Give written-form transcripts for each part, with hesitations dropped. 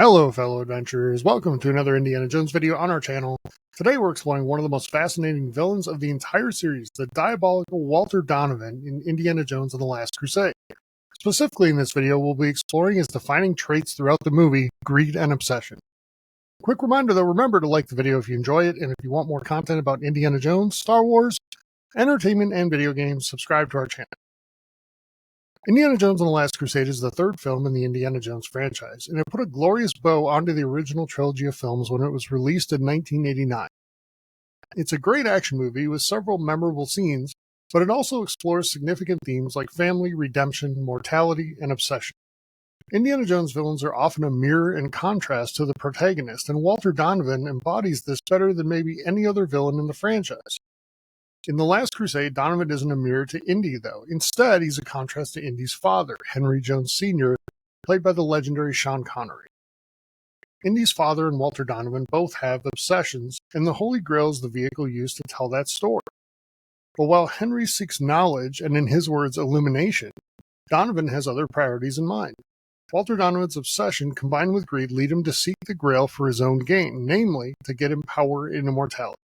Hello fellow adventurers, welcome to another Indiana Jones video on our channel. Today we're exploring one of the most fascinating villains of the entire series, the diabolical Walter Donovan in Indiana Jones and the Last Crusade. Specifically in this video, we'll be exploring his defining traits throughout the movie, greed and obsession. Quick reminder though, remember to like the video if you enjoy it, and if you want more content about Indiana Jones, Star Wars, entertainment, and video games, subscribe to our channel. Indiana Jones and the Last Crusade is the third film in the Indiana Jones franchise, and it put a glorious bow onto the original trilogy of films when it was released in 1989. It's a great action movie with several memorable scenes, but it also explores significant themes like family, redemption, mortality, and obsession. Indiana Jones villains are often a mirror and contrast to the protagonist, and Walter Donovan embodies this better than maybe any other villain in the franchise. In The Last Crusade, Donovan isn't a mirror to Indy, though. Instead, he's a contrast to Indy's father, Henry Jones Sr., played by the legendary Sean Connery. Indy's father and Walter Donovan both have obsessions, and the Holy Grail is the vehicle used to tell that story. But while Henry seeks knowledge, and in his words, illumination, Donovan has other priorities in mind. Walter Donovan's obsession, combined with greed, lead him to seek the Grail for his own gain, namely, to get him power and immortality.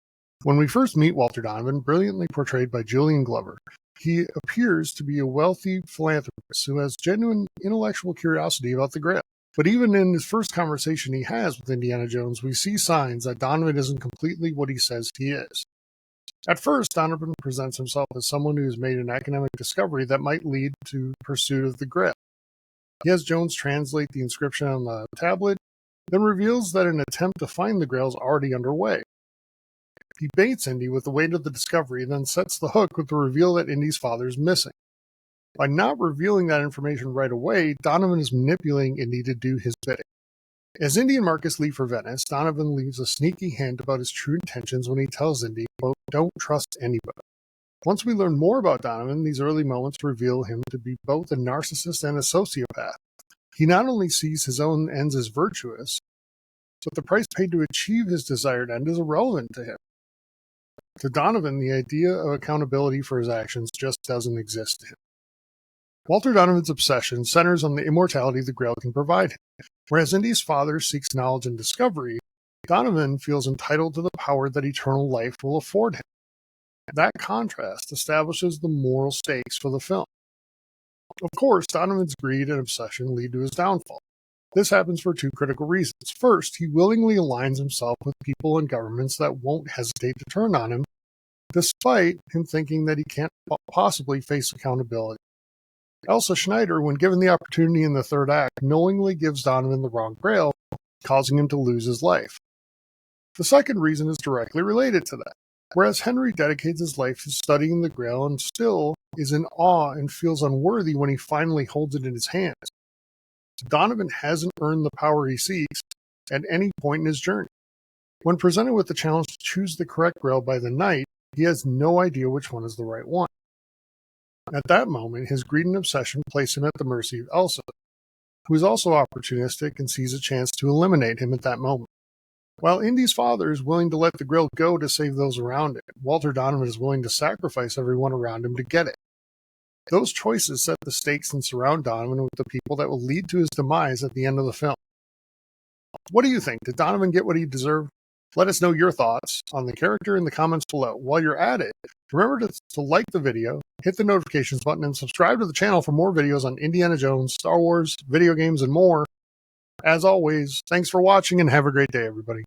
When we first meet Walter Donovan, brilliantly portrayed by Julian Glover, he appears to be a wealthy philanthropist who has genuine intellectual curiosity about the Grail. But even in his first conversation he has with Indiana Jones, we see signs that Donovan isn't completely what he says he is. At first, Donovan presents himself as someone who has made an academic discovery that might lead to pursuit of the Grail. He has Jones translate the inscription on the tablet, then reveals that an attempt to find the Grail is already underway. He baits Indy with the weight of the discovery, then sets the hook with the reveal that Indy's father is missing. By not revealing that information right away, Donovan is manipulating Indy to do his bidding. As Indy and Marcus leave for Venice, Donovan leaves a sneaky hint about his true intentions when he tells Indy, quote, "Don't trust anybody." Once we learn more about Donovan, these early moments reveal him to be both a narcissist and a sociopath. He not only sees his own ends as virtuous, but the price paid to achieve his desired end is irrelevant to him. To Donovan, the idea of accountability for his actions just doesn't exist to him. Walter Donovan's obsession centers on the immortality the Grail can provide him. Whereas Indy's father seeks knowledge and discovery, Donovan feels entitled to the power that eternal life will afford him. That contrast establishes the moral stakes for the film. Of course, Donovan's greed and obsession lead to his downfall. This happens for two critical reasons. First, he willingly aligns himself with people and governments that won't hesitate to turn on him, despite him thinking that he can't possibly face accountability. Elsa Schneider, when given the opportunity in the third act, knowingly gives Donovan the wrong Grail, causing him to lose his life. The second reason is directly related to that. Whereas Henry dedicates his life to studying the Grail and still is in awe and feels unworthy when he finally holds it in his hands, Donovan hasn't earned the power he seeks at any point in his journey. When presented with the challenge to choose the correct Grail by the night, he has no idea which one is the right one. At that moment, his greed and obsession place him at the mercy of Elsa, who is also opportunistic and sees a chance to eliminate him at that moment. While Indy's father is willing to let the Grail go to save those around it, Walter Donovan is willing to sacrifice everyone around him to get it. Those choices set the stakes and surround Donovan with the people that will lead to his demise at the end of the film. What do you think? Did Donovan get what he deserved? Let us know your thoughts on the character in the comments below. While you're at it, remember to like the video, hit the notifications button, and subscribe to the channel for more videos on Indiana Jones, Star Wars, video games, and more. As always, thanks for watching and have a great day, everybody.